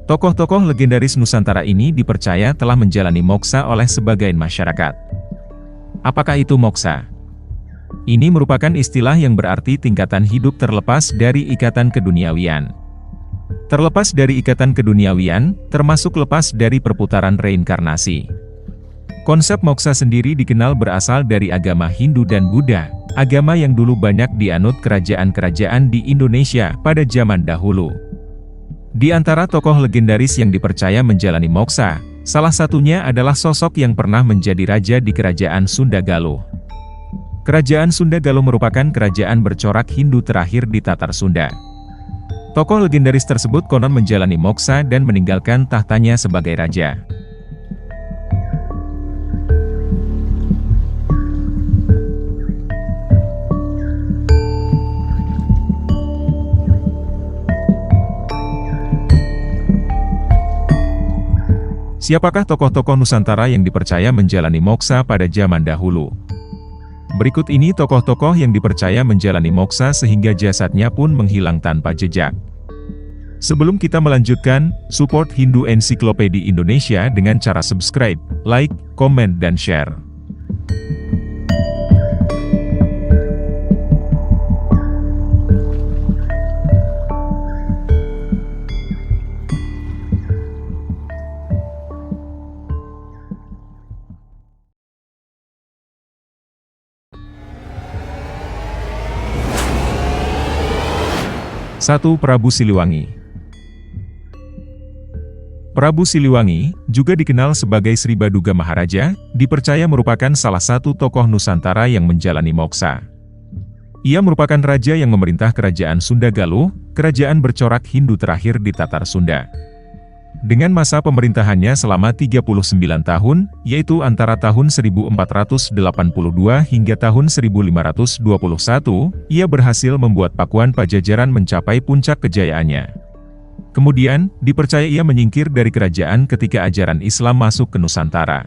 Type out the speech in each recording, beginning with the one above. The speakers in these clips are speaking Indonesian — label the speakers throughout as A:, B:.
A: Tokoh-tokoh legendaris Nusantara ini dipercaya telah menjalani moksa oleh sebagian masyarakat. Apakah itu moksa? Ini merupakan istilah yang berarti tingkatan hidup terlepas dari ikatan keduniawian. Terlepas dari ikatan keduniawian, termasuk lepas dari perputaran reinkarnasi. Konsep moksa sendiri dikenal berasal dari agama Hindu dan Buddha, agama yang dulu banyak dianut kerajaan-kerajaan di Indonesia pada zaman dahulu. Di antara tokoh legendaris yang dipercaya menjalani moksa, salah satunya adalah sosok yang pernah menjadi raja di Kerajaan Sunda Galuh. Kerajaan Sunda Galuh merupakan kerajaan bercorak Hindu terakhir di Tatar Sunda. Tokoh legendaris tersebut konon menjalani moksa dan meninggalkan tahtanya sebagai raja. Siapakah tokoh-tokoh Nusantara yang dipercaya menjalani moksa pada zaman dahulu? Berikut ini tokoh-tokoh yang dipercaya menjalani moksa sehingga jasadnya pun menghilang tanpa jejak. Sebelum kita melanjutkan, support Hindu Encyclopedia Indonesia dengan cara subscribe, like, komen, dan share. Satu, Prabu Siliwangi. Prabu Siliwangi, juga dikenal sebagai Sri Baduga Maharaja, dipercaya merupakan salah satu tokoh Nusantara yang menjalani moksa. Ia merupakan raja yang memerintah Kerajaan Sunda Galuh, kerajaan bercorak Hindu terakhir di Tatar Sunda. Dengan masa pemerintahannya selama 39 tahun, yaitu antara tahun 1482 hingga tahun 1521, ia berhasil membuat Pakuan Pajajaran mencapai puncak kejayaannya. Kemudian, dipercaya ia menyingkir dari kerajaan ketika ajaran Islam masuk ke Nusantara.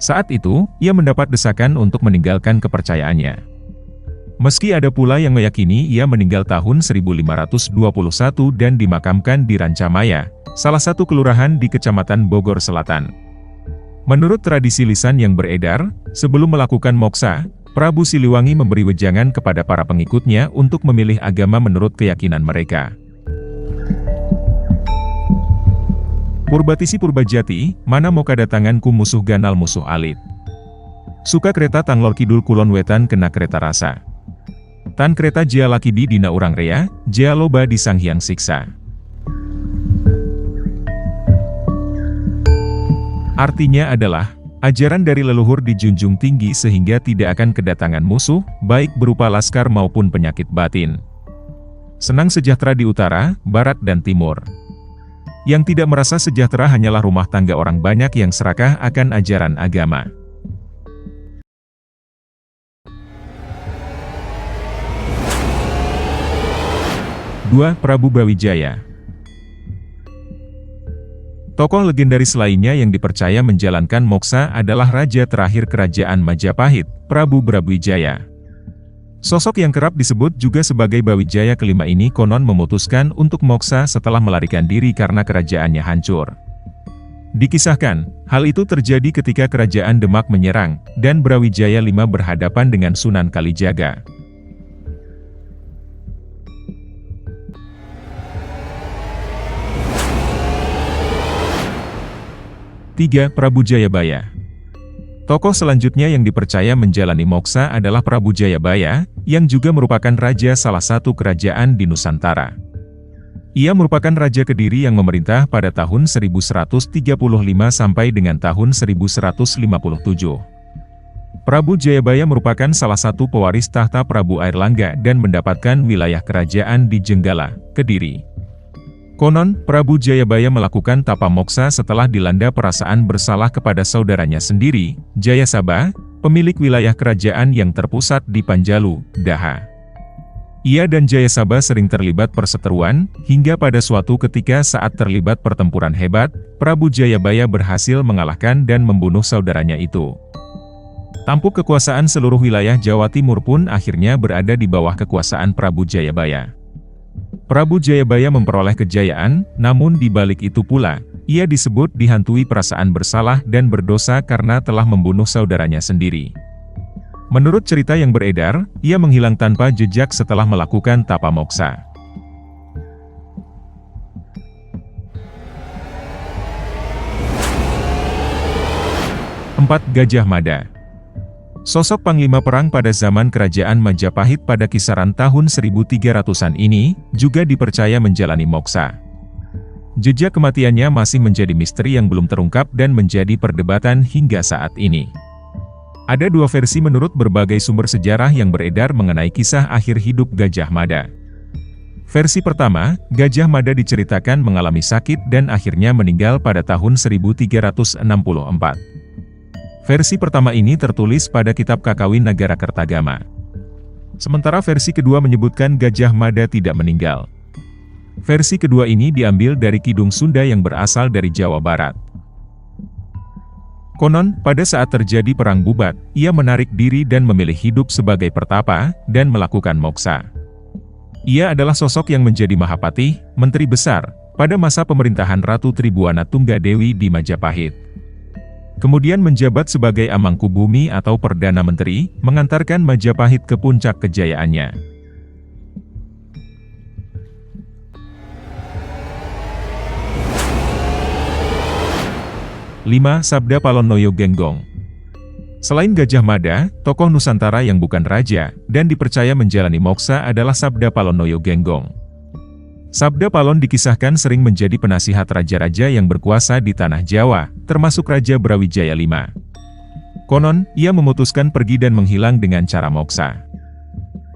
A: Saat itu, ia mendapat desakan untuk meninggalkan kepercayaannya. Meski ada pula yang meyakini ia meninggal tahun 1521 dan dimakamkan di Rancamaya, salah satu kelurahan di Kecamatan Bogor Selatan. Menurut tradisi lisan yang beredar, sebelum melakukan moksa, Prabu Siliwangi memberi wejangan kepada para pengikutnya untuk memilih agama menurut keyakinan mereka. Purbatisi Purbajati, mana mau kadatanganku musuh ganal musuh alit. Suka kereta tanglor kidul kulon wetan kena kereta rasa. Tan kereta jia lakidi dina urang rea, jia loba di sanghyang siksa. Artinya adalah, ajaran dari leluhur dijunjung tinggi sehingga tidak akan kedatangan musuh, baik berupa laskar maupun penyakit batin. Senang sejahtera di utara, barat dan timur. Yang tidak merasa sejahtera hanyalah rumah tangga orang banyak yang serakah akan ajaran agama. 2. Prabu Brawijaya. Tokoh legendaris lainnya yang dipercaya menjalankan moksa adalah raja terakhir Kerajaan Majapahit, Prabu Brawijaya. Sosok yang kerap disebut juga sebagai Brawijaya kelima ini konon memutuskan untuk moksa setelah melarikan diri karena kerajaannya hancur. Dikisahkan, hal itu terjadi ketika Kerajaan Demak menyerang, dan Brawijaya V berhadapan dengan Sunan Kalijaga. 3. Prabu Jayabaya. Tokoh selanjutnya yang dipercaya menjalani moksa adalah Prabu Jayabaya, yang juga merupakan raja salah satu kerajaan di Nusantara. Ia merupakan Raja Kediri yang memerintah pada tahun 1135 sampai dengan tahun 1157. Prabu Jayabaya merupakan salah satu pewaris tahta Prabu Airlangga dan mendapatkan wilayah kerajaan di Jenggala, Kediri. Konon, Prabu Jayabaya melakukan tapa moksa setelah dilanda perasaan bersalah kepada saudaranya sendiri, Jayasabha, pemilik wilayah kerajaan yang terpusat di Panjalu, Daha. Ia dan Jayasabha sering terlibat perseteruan, hingga pada suatu ketika saat terlibat pertempuran hebat, Prabu Jayabaya berhasil mengalahkan dan membunuh saudaranya itu. Tampuk kekuasaan seluruh wilayah Jawa Timur pun akhirnya berada di bawah kekuasaan Prabu Jayabaya. Prabu Jayabaya memperoleh kejayaan, namun di balik itu pula, ia disebut dihantui perasaan bersalah dan berdosa karena telah membunuh saudaranya sendiri. Menurut cerita yang beredar, ia menghilang tanpa jejak setelah melakukan tapa moksa. 4. Gajah Mada. Sosok panglima perang pada zaman kerajaan Majapahit pada kisaran tahun 1300-an ini, juga dipercaya menjalani moksa. Jejak kematiannya masih menjadi misteri yang belum terungkap dan menjadi perdebatan hingga saat ini. Ada dua versi menurut berbagai sumber sejarah yang beredar mengenai kisah akhir hidup Gajah Mada. Versi pertama, Gajah Mada diceritakan mengalami sakit dan akhirnya meninggal pada tahun 1364. Versi pertama ini tertulis pada kitab Kakawin Nagara Kertagama. Sementara versi kedua menyebutkan Gajah Mada tidak meninggal. Versi kedua ini diambil dari Kidung Sunda yang berasal dari Jawa Barat. Konon, pada saat terjadi perang Bubat, ia menarik diri dan memilih hidup sebagai pertapa, dan melakukan moksa. Ia adalah sosok yang menjadi Mahapatih, Menteri Besar, pada masa pemerintahan Ratu Tribuana Tunggadewi di Majapahit. Kemudian menjabat sebagai Amangkubumi atau Perdana Menteri, mengantarkan Majapahit ke puncak kejayaannya. Lima. Sabda Palonoyo Genggong. Selain Gajah Mada, tokoh Nusantara yang bukan raja, dan dipercaya menjalani moksa adalah Sabda Palonoyo Genggong. Sabda Palon dikisahkan sering menjadi penasihat raja-raja yang berkuasa di tanah Jawa, termasuk Raja Brawijaya V. Konon, ia memutuskan pergi dan menghilang dengan cara moksa.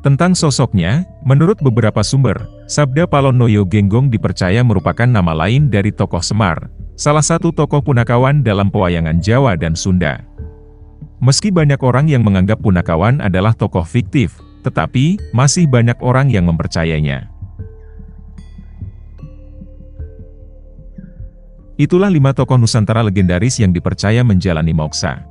A: Tentang sosoknya, menurut beberapa sumber, Sabda Palonoyo Genggong dipercaya merupakan nama lain dari tokoh Semar, salah satu tokoh Punakawan dalam pewayangan Jawa dan Sunda. Meski banyak orang yang menganggap Punakawan adalah tokoh fiktif, tetapi masih banyak orang yang mempercayainya. Itulah 5 tokoh Nusantara legendaris yang dipercaya menjalani moksa.